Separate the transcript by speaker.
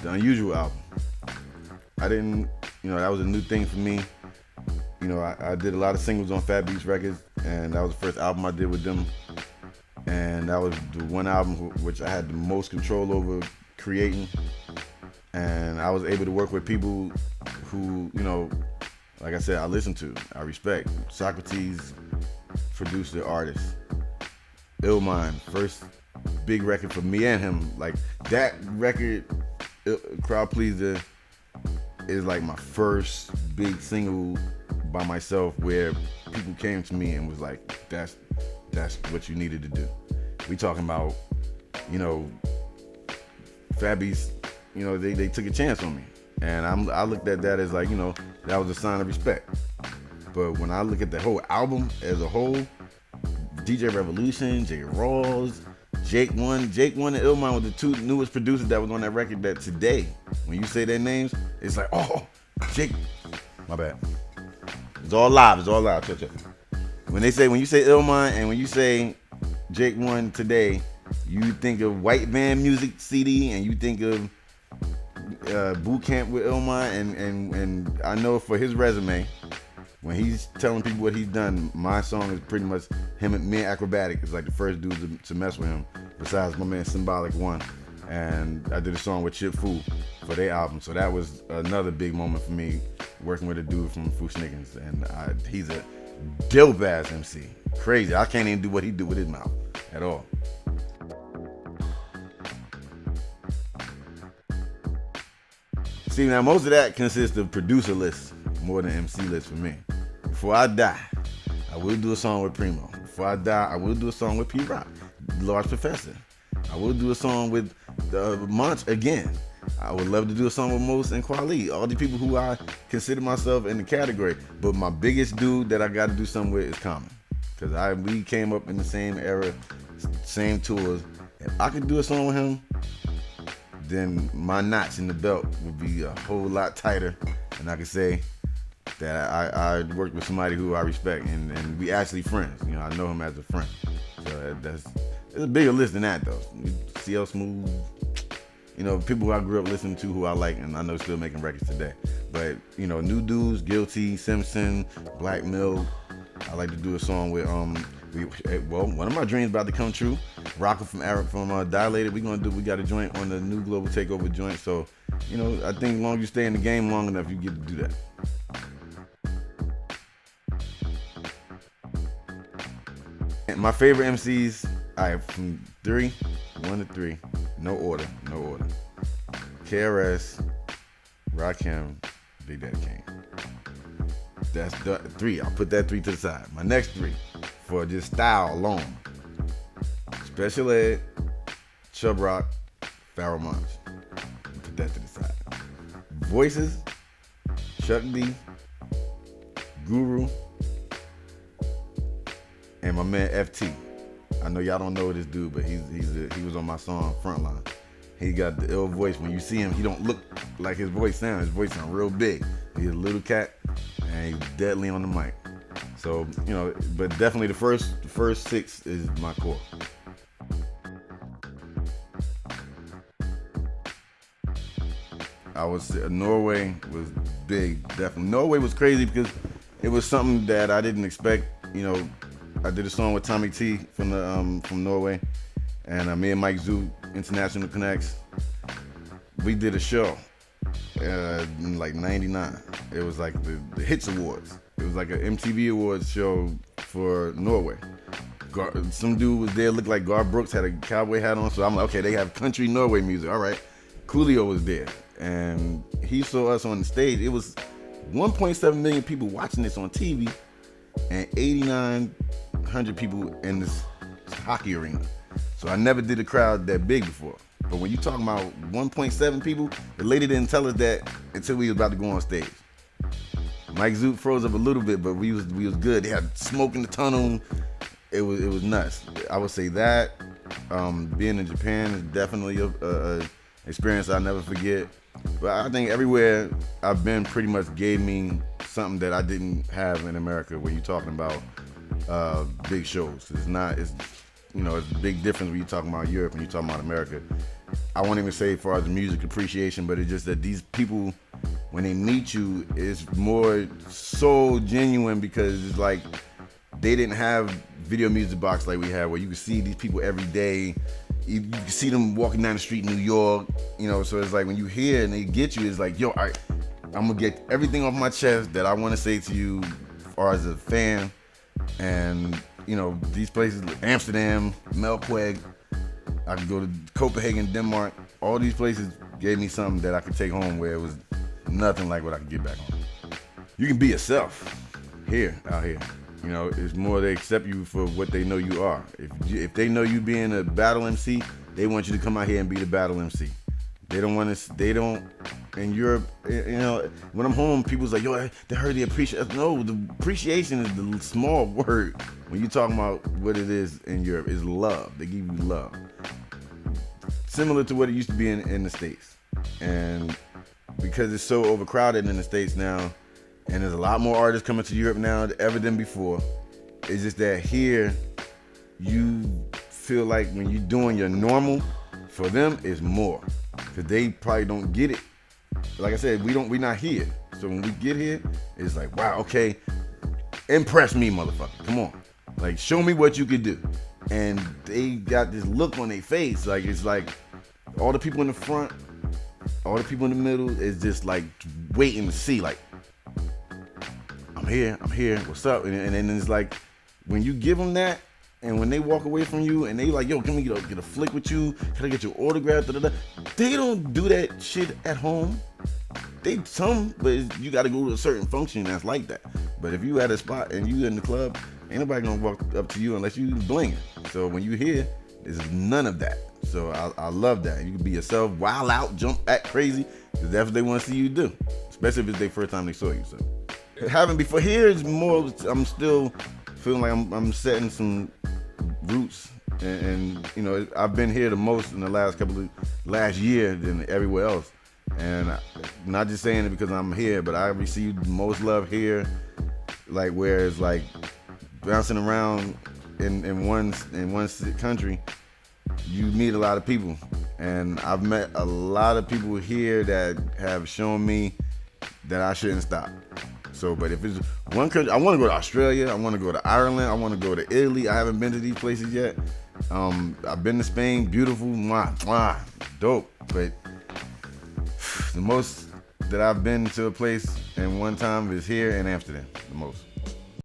Speaker 1: the Unusual album. I didn't, that was a new thing for me. I did a lot of singles on Fat Beats Records, and that was the first album I did with them. And that was the one album which I had the most control over creating. And I was able to work with people who, like I said, I listen to, I respect. Socrates, producer, artist. Illmind, first big record for me and him. Like that record, Crowd Pleaser, is like my first big single by myself where people came to me and was like, that's what you needed to do. We talking about, Fabbies, they took a chance on me. And I looked at that as like, that was a sign of respect. But when I look at the whole album as a whole, DJ Revolution, J. Rawls, Jake One and Illmind were the two newest producers that was on that record that today, when you say their names, it's like, oh, Jake, my bad. It's all live. Check. When you say Illmind and when you say Jake One today, you think of White Van Music CD and you think of Boot Camp with Illmind, and I know for his resume, when he's telling people what he's done, my song is pretty much him and me and Acrobatic is like the first dude to mess with him, besides my man Symbolic One. And I did a song with Chip Fu for their album. So that was another big moment for me, working with a dude from Fu Snickens. And he's a dope ass MC. Crazy. I can't even do what he do with his mouth at all. See, now most of that consists of producer lists more than MC lists for me. Before I die, I will do a song with Primo. Before I die, I will do a song with P-Rock, Large Professor. I will do a song with Munch again. I would love to do a song with Mos and Kweli, all the people who I consider myself in the category. But my biggest dude that I got to do something with is Common, because we came up in the same era, same tours. If I could do a song with him, then my knots in the belt would be a whole lot tighter, and I could say that I worked with somebody who I respect, and we actually friends. I know him as a friend. So it's a bigger list than that, though. CL Smooth, people who I grew up listening to, who I like, and I know still making records today. But new dudes, Guilty, Simpson, Black Milk. I like to do a song with one of my dreams about to come true. Rocker from Dilated. We got a joint on the new Global Takeover joint. So, I think as long as you stay in the game long enough, you get to do that. And my favorite MCs, I have from 1 to 3, no order. KRS, Rakim, Big Daddy Kane. That's the 3. I'll put that 3 to the side. My next 3, for just style alone: Special Ed, Chubb Rock, Pharoah Monch. Put that to the side. Voices: Chuck D, Guru, and my man FT. I know y'all don't know this dude, but he was on my song Frontline. He got the ill voice. When you see him, he don't look like his voice sounds. His voice sounds real big. He's a little cat, and he's deadly on the mic. So, but definitely the first 6 is my core. Norway was big, definitely. Norway was crazy because it was something that I didn't expect. I did a song with Tommy T from Norway, and me and Mike Zoot, International Connects, we did a show in like '99. It was like the Hits Awards. It was like an MTV Awards show for Norway. Some dude was there, looked like Gar Brooks, had a cowboy hat on. So I'm like, okay, they have country Norway music. All right. Coolio was there, and he saw us on the stage. It was 1.7 million people watching this on TV, and 8,900 people in this hockey arena. So I never did a crowd that big before. But when you talking about 1.7 people, the lady didn't tell us that until we was about to go on stage. Mike Zoot froze up a little bit, but we was good. They had smoke in the tunnel. It was nuts. I would say that being in Japan is definitely a experience I'll never forget. But I think everywhere I've been pretty much gave me something that I didn't have in America. When you're talking about big shows, it's a big difference when you're talking about Europe and you're talking about America. I won't even say as far as music appreciation, but it's just that these people, when they meet you, it's more so genuine because it's like they didn't have video music box like we have, where you can see these people every day. You can see them walking down the street in New York, you know. So it's like when you hear and they get you, it's like, yo, I'm gonna get everything off my chest that I want to say to you, as a fan. And you know, these places, Amsterdam, Melkweg, I could go to Copenhagen, Denmark. All these places gave me something that I could take home, where it was nothing like what I could get back home. You can be yourself out here. You know, it's more they accept you for what they know you are. If they know you being a battle MC, they want you to come out here and be the battle MC. They don't. In Europe, you know, when I'm home, people's like, yo, they heard the appreciation. No, the appreciation is the small word. When you're talking about what it is in Europe, is love. They give you love. Similar to what it used to be in the States. And because it's so overcrowded in the States now, and there's a lot more artists coming to Europe now ever than before, it's just that here, you feel like when you're doing your normal, for them, it's more. Because they probably don't get it. Like I said, we're not here. So when we get here, it's like, wow, okay, impress me, motherfucker. Come on. Like, show me what you could do. And they got this look on their face. Like, it's like all the people in the front, all the people in the middle is just like waiting to see, like, I'm here, what's up? And then it's like, when you give them that, and when they walk away from you and they like, yo, can we get a flick with you? Can I get your autograph? Da, da, da. They don't do that shit at home. But you got to go to a certain function that's like that. But if you at a spot and you in the club, ain't nobody gonna walk up to you unless you blinging. So when you here, there's none of that. So I love that. You can be yourself, wild out, jump, act crazy, because that's what they want to see you do. Especially if it's their first time they saw you. So having before here is more. I'm still feeling like I'm setting some roots, and you know, I've been here the most in the last year than everywhere else. And not just saying it because I'm here, but I received the most love here, like where it's like bouncing around in one country, you meet a lot of people, and I've met a lot of people here that have shown me that I shouldn't stop. So, but if it's one country, I want to go to Australia, I want to go to Ireland, I want to go to Italy. I haven't been to these places yet. I've been to Spain, beautiful, dope. But the most that I've been to a place in one time is here in Amsterdam, the most.